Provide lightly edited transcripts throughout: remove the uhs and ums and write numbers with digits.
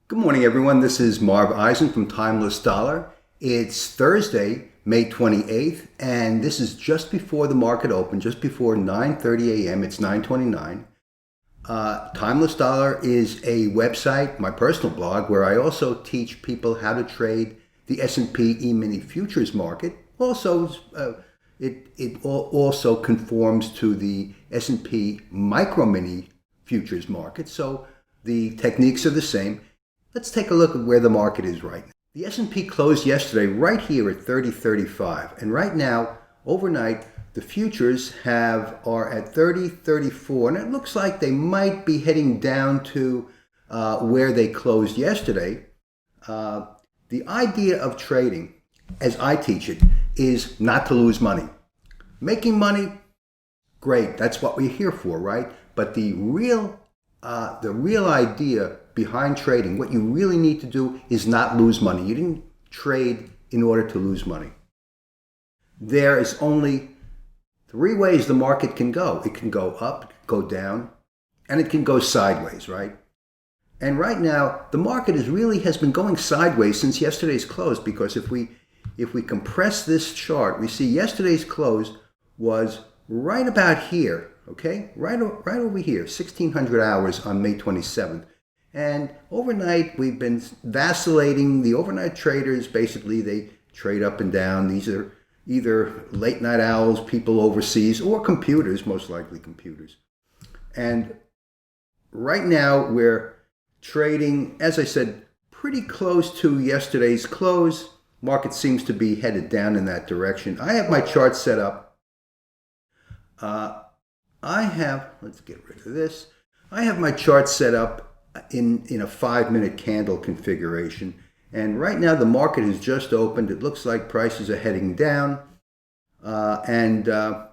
Good morning, everyone. This is Marv Eisen from Timeless Dollar. It's Thursday, May 28th, and this is just before the market opened, just before 9:30 a.m. It's 9:29. Timeless Dollar is a website, my personal blog, where I also teach people how to trade the S&P E-mini futures market. Also, it also conforms to the S&P Micro Mini futures market, so the techniques are the same. Let's take a look at where the market is right now. The S&P closed yesterday right here at 30.35, and right now, overnight, the futures are at 30.34, and it looks like they might be heading down to where they closed yesterday. The idea of trading, as I teach it, is not to lose money. Making money, great, that's what we're here for, right? But the real idea behind trading, what you really need to do is not lose money. You didn't trade in order to lose money. There is only three ways the market can go. It can go up, go down, and it can go sideways, right? And right now, the market has been going sideways since yesterday's close, because if we compress this chart, we see yesterday's close was right about here, okay? Right over here, 1600 hours on May 27th. And overnight, we've been vacillating. The overnight traders, basically, they trade up and down. These are either late night owls, people overseas, or computers, most likely computers. And right now, we're trading, as I said, pretty close to yesterday's close. Market seems to be headed down in that direction. I have my chart set up. Let's get rid of this. I have my chart set up in a 5-minute candle configuration. And right now the market has just opened. It looks like prices are heading down. The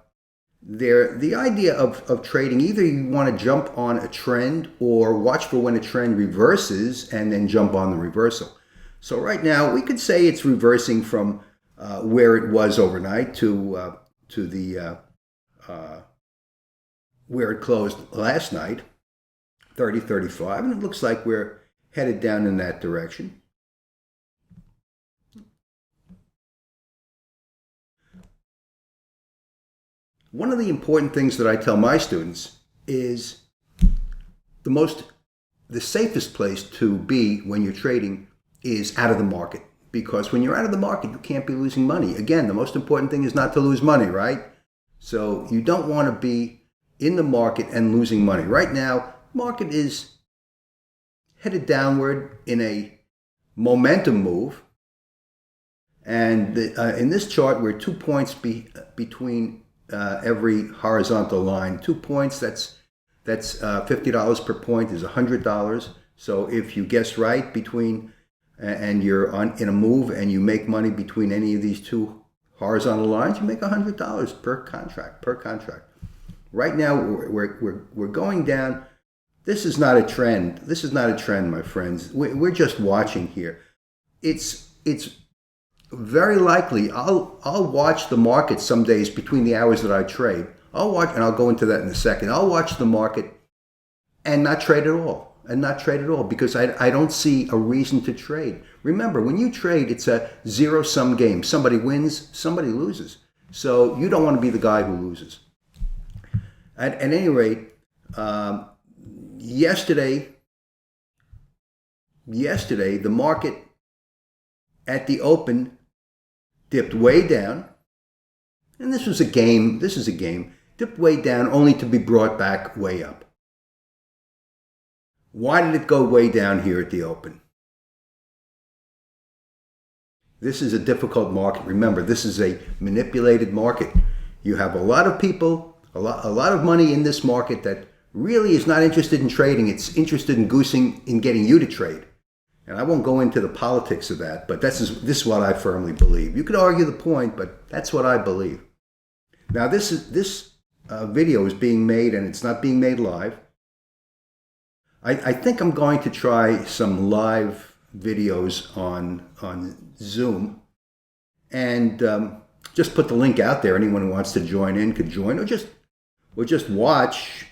idea of trading, either you want to jump on a trend or watch for when a trend reverses and then jump on the reversal. So right now we could say it's reversing from where it was overnight to where it closed last night, 30.35, and it looks like we're headed down in that direction. One of the important things that I tell my students is the safest place to be when you're trading is out of the market, because when you're out of the market, you can't be losing money. Again, the most important thing is not to lose money, right? So you don't want to be in the market and losing money. Right now, market is headed downward in a momentum move. And in this chart, we're 2 points between every horizontal line. 2 points, that's $50 per point is $100. So if you guess right and you're in a move and you make money between any of these two horizontal lines, you make $100 per contract. Right now, we're going down. This is not a trend. This is not a trend, my friends. We're just watching here. It's very likely I'll watch the market some days between the hours that I trade. I'll watch, and I'll go into that in a second. I'll watch the market and not trade at all. Because I don't see a reason to trade. Remember, when you trade, it's a zero-sum game. Somebody wins, somebody loses. So you don't want to be the guy who loses. At any rate, yesterday, the market at the open dipped way down. And this is a game. Dipped way down only to be brought back way up. Why did it go way down here at the open? This is a difficult market. Remember, this is a manipulated market. You have a lot of people, a lot of money in this market that really is not interested in trading. It's interested in getting you to trade. And I won't go into the politics of that, but this is what I firmly believe. You could argue the point, but that's what I believe. Now, this video is being made, and it's not being made live. I think I'm going to try some live videos on Zoom, and just put the link out there. Anyone who wants to join in could join, or just watch.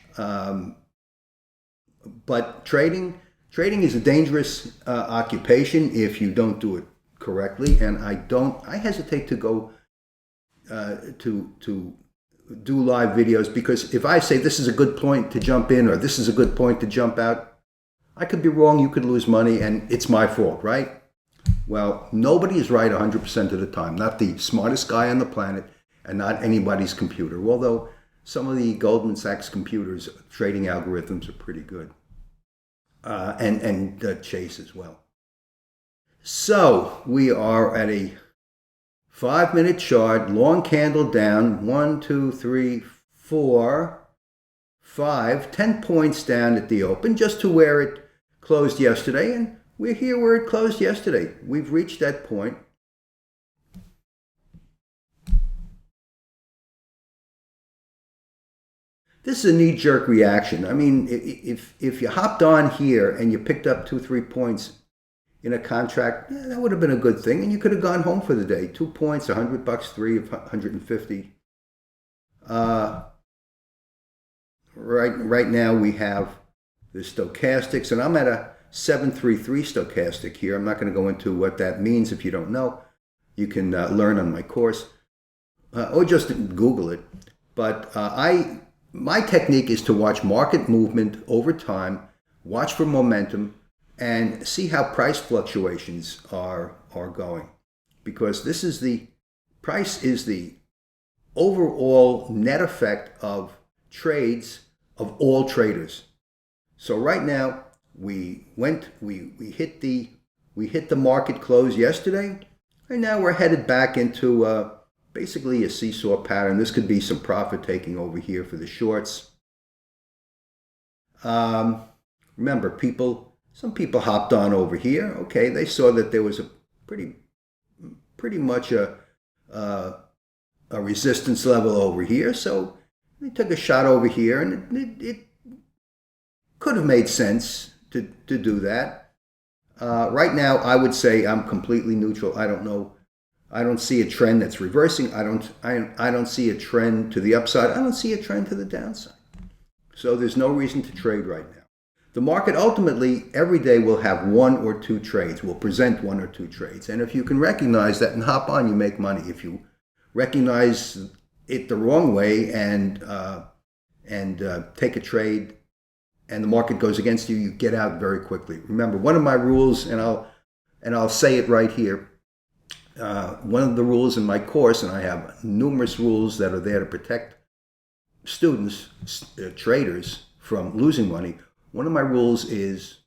But trading, Trading is a dangerous occupation if you don't do it correctly, and I hesitate to go to do live videos, because if I say this is a good point to jump in or this is a good point to jump out, I could be wrong, you could lose money, and it's my fault, right? Well, nobody is right 100% of the time. Not the smartest guy on the planet, and not anybody's computer, although some of the Goldman Sachs computers trading algorithms are pretty good, and Chase as well. So we are at a 5-minute chart, long candle down, 1, 2, 3, 4, 5, 10 points down at the open, just to where it closed yesterday, and we're here where it closed yesterday. We've reached that point. This is a knee-jerk reaction. I mean, if you hopped on here and you picked up 2, 3 points in a contract, yeah, that would have been a good thing, and you could have gone home for the day. 2 points, $100, 3 of 150. Right now we have the stochastics, and I'm at a 733 stochastic here. I'm not going to go into what that means. If you don't know, you can learn on my course, or just Google it. But my technique is to watch market movement over time, watch for momentum, and see how price fluctuations are going, because this is price is the overall net effect of trades of all traders. So right now we hit the market close yesterday, and now we're headed back into basically a seesaw pattern. This could be some profit taking over here for the shorts. Remember, some people hopped on over here. Okay, they saw that there was a pretty much a resistance level over here, so they took a shot over here, and it could have made sense to do that. Right now, I would say I'm completely neutral. I don't know. I don't see a trend that's reversing. I don't see a trend to the upside. I don't see a trend to the downside. So there's no reason to trade right now. The market ultimately every day will have 1 or 2 trades, will present 1 or 2 trades. And if you can recognize that and hop on, you make money. If you recognize it the wrong way and take a trade and the market goes against you, you get out very quickly. Remember, one of my rules, and I'll say it right here, one of the rules in my course, and I have numerous rules that are there to protect students, traders, from losing money. One of my rules is,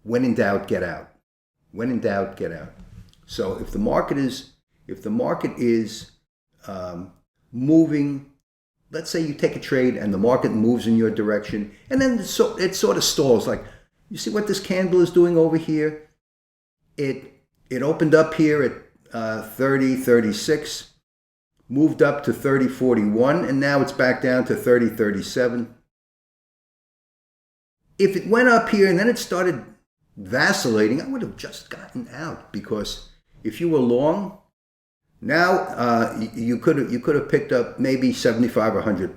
when in doubt, get out. When in doubt, get out. So if the market is moving, let's say you take a trade and the market moves in your direction, and then it sort of stalls. Like, you see what this candle is doing over here? It opened up here at 30.36, moved up to 30.41, and now it's back down to 30.37. If it went up here and then it started vacillating, I would have just gotten out, because if you were long, now you could have picked up maybe $75 or $100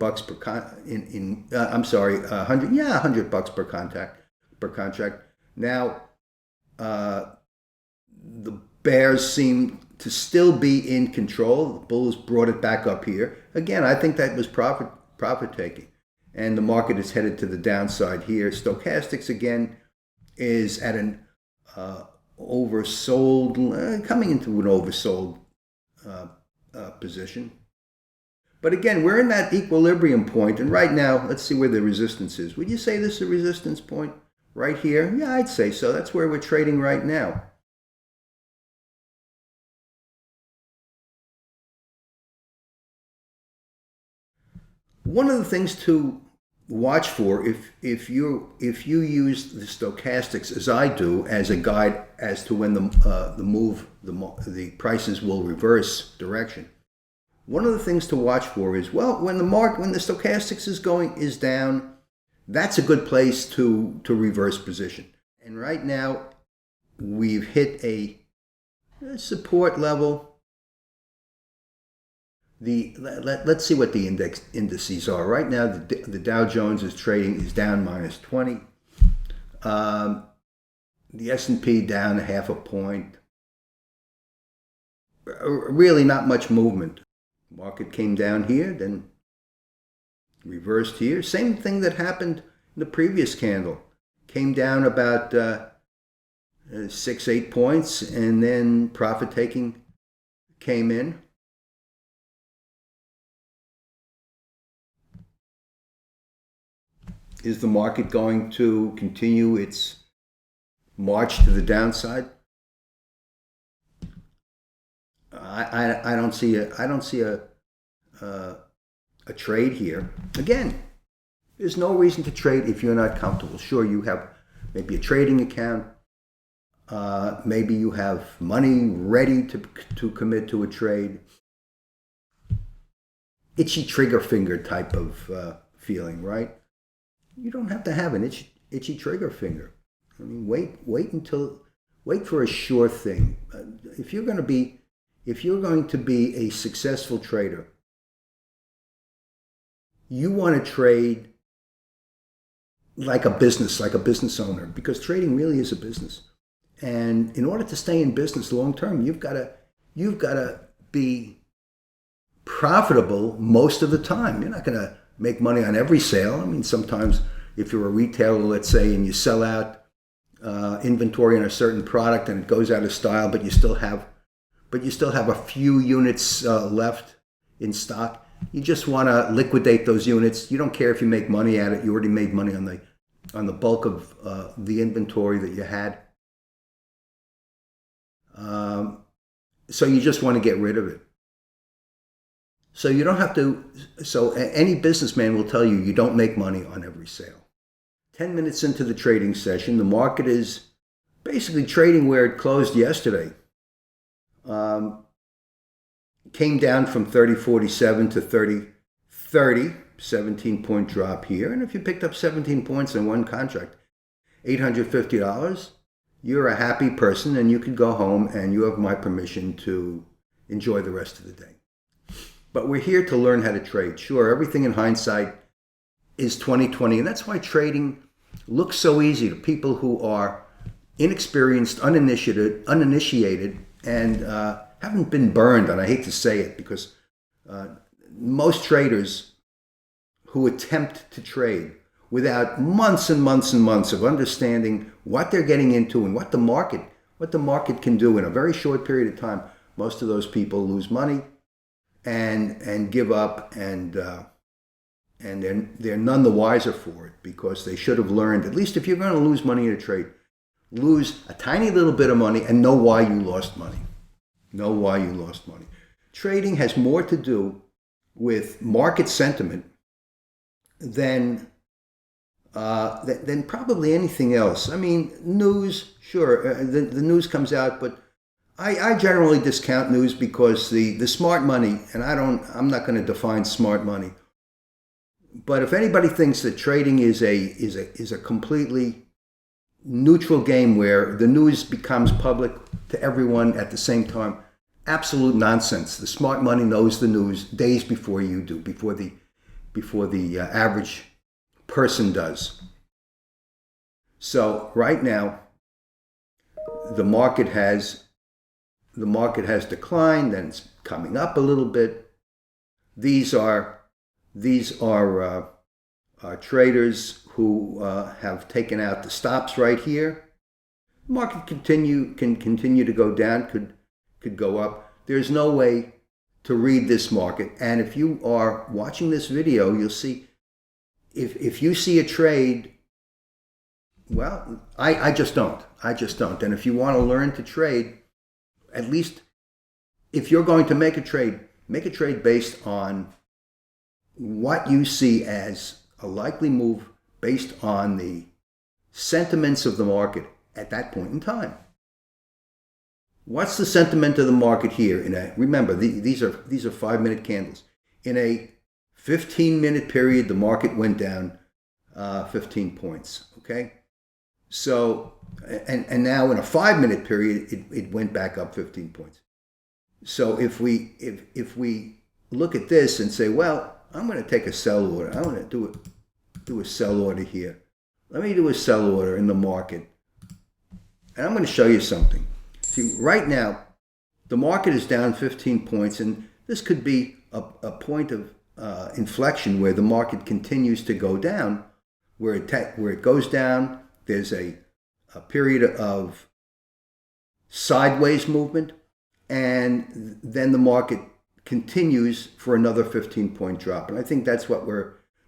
$100 per contract. Now the bears seem to still be in control. The bulls brought it back up here again. I think that was profit taking. And the market is headed to the downside here. Stochastics again is at an oversold, coming into an oversold position. But again, we're in that equilibrium point, and right now, let's see where the resistance is. Would you say this is a resistance point right here? Yeah, I'd say so. That's where we're trading right now. One of the things to watch for, if you use the stochastics as I do as a guide as to when the prices will reverse direction. One of the things to watch for is, well, when the stochastics is down, that's a good place to reverse position. And right now we've hit a support level. Let's see what the indices are. Right now, the Dow Jones is down -20. The S&P down a half a point. Really not much movement. Market came down here, then reversed here. Same thing that happened in the previous candle. Came down about 6-8 points, and then profit taking came in. Is the market going to continue its march to the downside? I don't see a trade here. Again, there's no reason to trade if you're not comfortable. Sure, you have maybe a trading account. Maybe you have money ready to commit to a trade. Itchy trigger finger type of feeling, right? You don't have to have an itchy trigger finger. I mean, wait for a sure thing. If you're going to be a successful trader, you want to trade like a business owner, because trading really is a business. And in order to stay in business long term, you've got to be profitable most of the time. You're not going to make money on every sale. I mean, sometimes if you're a retailer, let's say, and you sell out inventory on a certain product and it goes out of style, but you still have a few units left in stock. You just want to liquidate those units. You don't care if you make money at it. You already made money on the bulk of the inventory that you had. So you just want to get rid of it. So you don't have to. So any businessman will tell you you don't make money on every sale. 10 minutes into the trading session, the market is basically trading where it closed yesterday. Came down from 30.47 to 30.30, 17-point drop here. And if you picked up 17 points in one contract, $850, you're a happy person, and you can go home and you have my permission to enjoy the rest of the day. But we're here to learn how to trade. Sure, everything in hindsight is 2020, and that's why trading looks so easy to people who are inexperienced, uninitiated, and haven't been burned. And I hate to say it, because most traders who attempt to trade without months and months and months of understanding what they're getting into and what the market can do in a very short period of time, most of those people lose money and give up, and they're none the wiser for it, because they should have learned, at least if you're going to lose money in a trade, lose a tiny little bit of money and know why you lost money. Know why you lost money. Trading has more to do with market sentiment than probably anything else. I mean, news, sure, the news comes out, but I generally discount news, because the smart money, and I'm not going to define smart money, but if anybody thinks that trading is a completely neutral game where the news becomes public to everyone at the same time, absolute nonsense. The smart money knows the news days before you do, before the average person does. So right now, the market has declined, and it's coming up a little bit. These are traders who have taken out the stops right here. The market can continue to go down, could go up. There's no way to read this market. And if you are watching this video, you'll see, if you see a trade, well, I just don't. And if you want to learn to trade, at least if you're going to make a trade based on what you see as a likely move based on the sentiments of the market at that point in time. What's the sentiment of the market here? Remember, these are 5-minute candles. In a 15-minute period, the market went down 15 points. Okay, so and now in a 5-minute period, it went back up 15 points. So if we look at this and say, well, I'm going to take a sell order. I'm going to do a sell order here. Let me do a sell order in the market And I'm going to show you something. See, right now, the market is down 15 points, and this could be a point of inflection where the market continues to go down, where it goes down, there's a period of sideways movement, and then the market continues for another 15-point drop. And I think that's what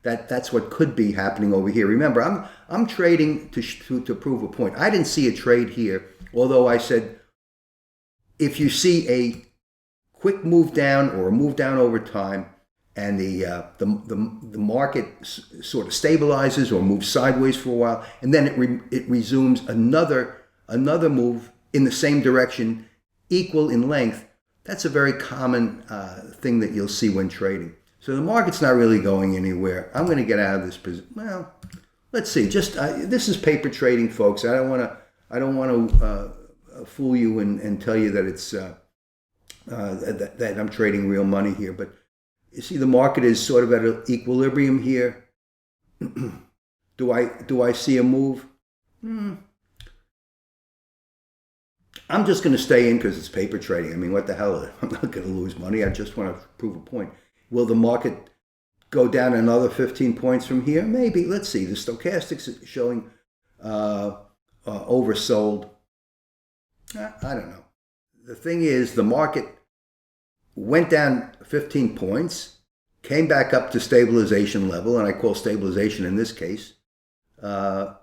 that's what could be happening over here. Remember, I'm trading to prove a point. I didn't see a trade here, although I said if you see a quick move down or a move down over time, and the market sort of stabilizes or moves sideways for a while, and then it resumes another move in the same direction, equal in length. That's a very common thing that you'll see when trading. So the market's not really going anywhere. I'm going to get out of this position. Well, let's see. This is paper trading, folks. I don't want to fool you and tell you that it's that I'm trading real money here. But you see, the market is sort of at an equilibrium here. Do I see a move? I'm just going to stay in because it's paper trading. I mean, what the hell? I'm not going to lose money. I just want to prove a point. Will the market go down another 15 points from here? Maybe. Let's see. The stochastics is showing oversold. I don't know. The thing is, the market went down 15 points, came back up to stabilization level, and I call stabilization in this case a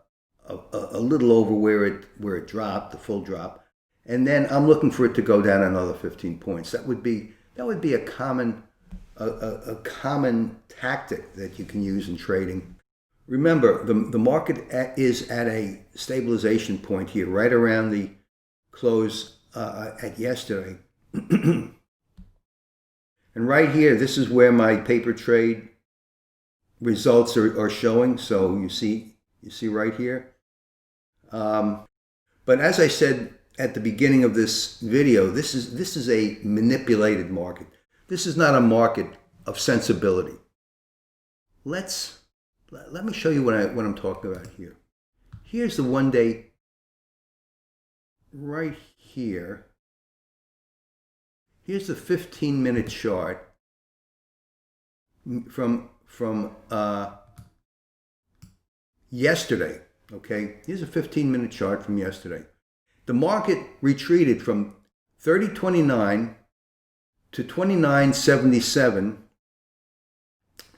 little over where it dropped, the full drop, and then I'm looking for it to go down another 15 points. That would be a common tactic that you can use in trading. Remember, the market is at a stabilization point here, right around the close at yesterday. And right here, this is where my paper trade results are showing. So you see right here. But as I said at the beginning of this video, this is a manipulated market. This is not a market of sensibility. Let me show you what I'm talking about here. Here's the 1 day right here. Here's the 15-minute chart from yesterday. Okay, here's a 15-minute chart from yesterday. The market retreated from 30.29 to 29.77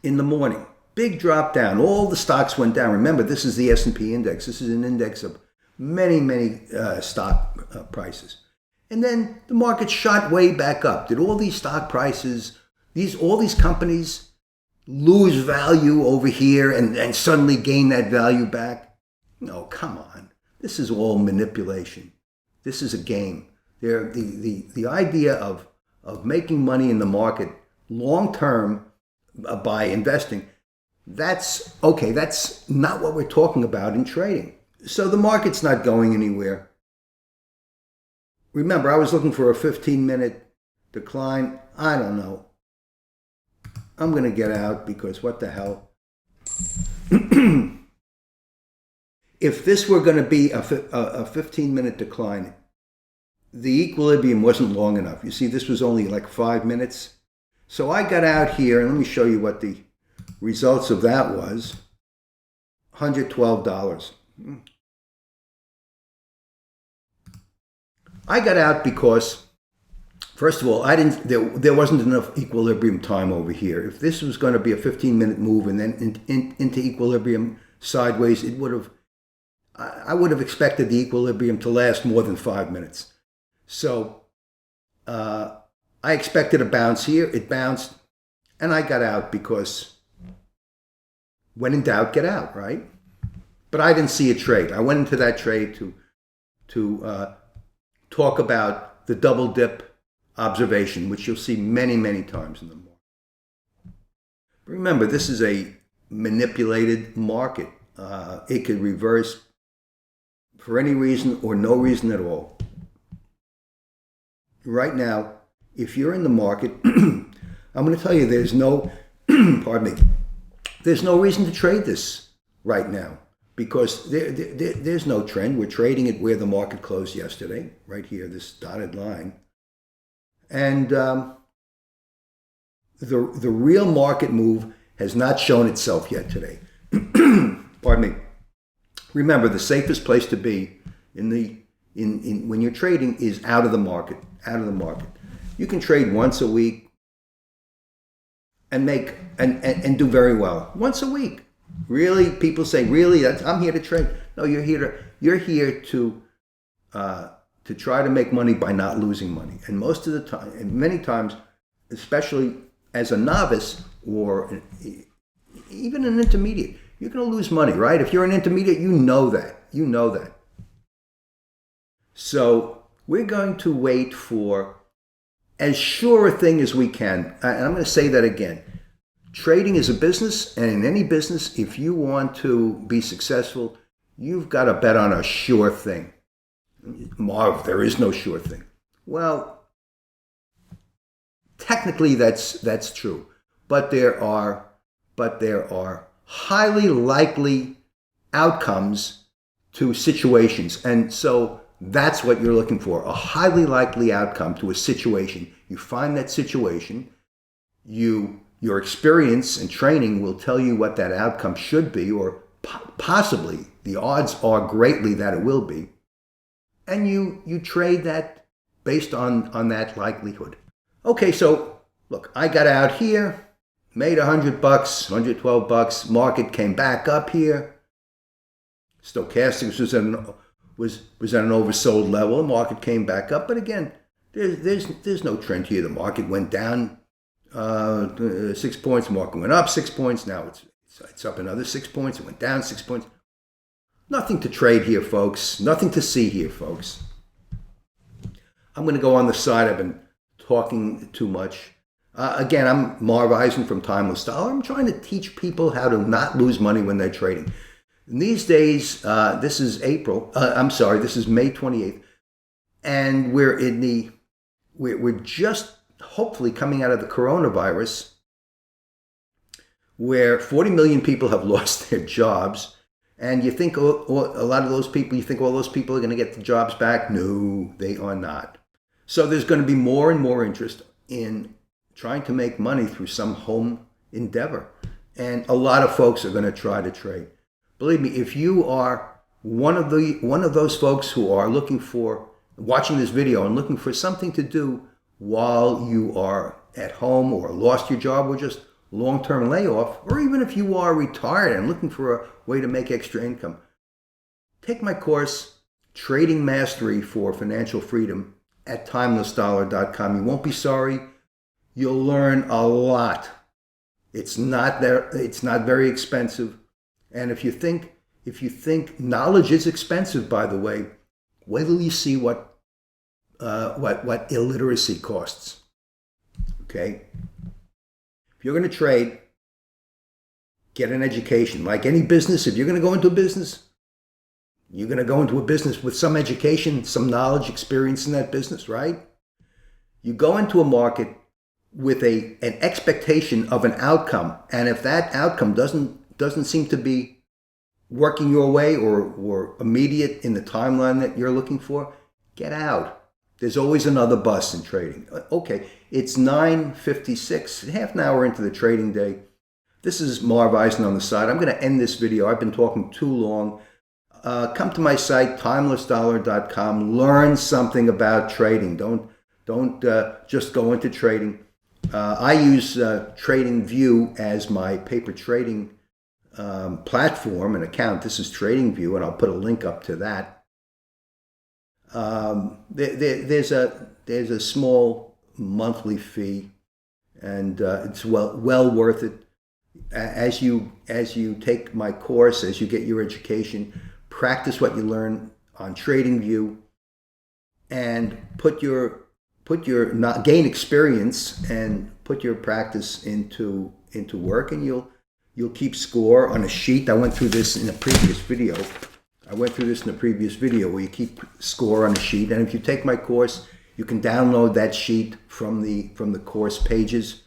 in the morning. Big drop down. All the stocks went down. Remember, this is the S&P index. This is an index of many stock prices. And then the market shot way back up. Did all these stock prices, all these companies lose value over here and suddenly gain that value back? No, come on. This is all manipulation. This is a game. The idea of making money in the market long term by investing, that's okay. That's not what we're talking about in trading. So the market's not going anywhere. Remember, I was looking for a 15-minute decline. I don't know. I'm going to get out because what the hell? If this were going to be a 15-minute decline, the equilibrium wasn't long enough. You see, this was only like 5 minutes. So I got out here, and let me show you what the results of that was. $112. I got out because, first of all, there wasn't enough equilibrium time over here. If this was going to be a 15-minute move and then into equilibrium sideways, I would have expected the equilibrium to last more than 5 minutes. So I expected a bounce here. It bounced, and I got out because when in doubt, get out, right? But I didn't see a trade. I went into that trade to talk about the double dip observation, which you'll see many times in the market. Remember, this is a manipulated market. It could reverse for any reason or no reason at all. Right now, if you're in the market, I'm going to tell you there's no, pardon me, there's no reason to trade this right now. because there's no trend. We're trading it where the market closed yesterday, right here, this dotted line. And the real market move has not shown itself yet today. Pardon me. Remember, the safest place to be when you're trading is out of the market. Out of the market. You can trade once a week and make and do very well. Once a week. Really, people say, really, I'm here to trade. No, you're here to try to make money by not losing money. And most of the time, and many times, especially as a novice or even an intermediate, you're going to lose money, right? If you're an intermediate, you know that. You know that. So we're going to wait for as sure a thing as we can. And I'm going to say that again. Trading is a business, and in any business, if you want to be successful, you've got to bet on a sure thing. Marv, there is no sure thing. Well, technically that's true, but there are highly likely outcomes to situations, and so that's what you're looking for, a highly likely outcome to a situation. You find that situation, your experience and training will tell you what that outcome should be, or possibly the odds are greatly that it will be, and you trade that based on that likelihood. Okay, so look, I got out here, made $100, $112. Market came back up here. Stochastics was at an oversold level. The market came back up, but again, there's no trend here. The market went down 6 points. The market went up 6 points. Now it's up another 6 points. It went down 6 points. Nothing to trade here, folks. Nothing to see here, folks. I'm going to go on the side. I've been talking too much. Again, I'm Marv Eisen from Timeless Dollar. I'm trying to teach people how to not lose money when they're trading. And these days, this is this is May 28th, and we're just hopefully coming out of the coronavirus, where 40 million people have lost their jobs. And you think a lot of those people, all those people are going to get the jobs back? No, they are not. So there's going to be more and more interest in trying to make money through some home endeavor. And a lot of folks are going to try to trade. Believe me, if you are one of those folks who are watching this video and looking for something to do while you are at home, or lost your job, or just long-term layoff, or even if you are retired and looking for a way to make extra income, take my course, Trading Mastery for Financial Freedom, at timelessdollar.com. You won't be sorry. You'll learn a lot. It's not very expensive. And if you think knowledge is expensive, by the way, wait till you see what illiteracy costs. Okay? If you're going to trade, get an education. Like any business, if you're going to go into a business, you're going to go into a business with some education, some knowledge, experience in that business, right? You go into a market with an expectation of an outcome, and if that outcome doesn't seem to be working your way or immediate in the timeline that you're looking for, get out. There's always another bus in trading. Okay, it's 9:56, half an hour into the trading day. This is Marv Eisen on the side. I'm going to end this video. I've been talking too long. Come to my site, timelessdollar.com. Learn something about trading. Don't just go into trading. I use TradingView as my paper trading platform and account. This is TradingView, and I'll put a link up to that. There's a small monthly fee, and it's well worth it. As you take my course, as you get your education, practice what you learn on TradingView, and gain experience and put your practice into work, and you'll keep score on a sheet. I went through this in a previous video. Where you keep score on a sheet, and if you take my course, you can download that sheet from the course pages,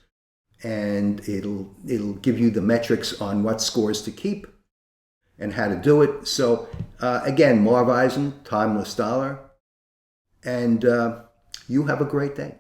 and it'll give you the metrics on what scores to keep and how to do it. So again, Marv Eisen, Timeless Dollar, and you have a great day.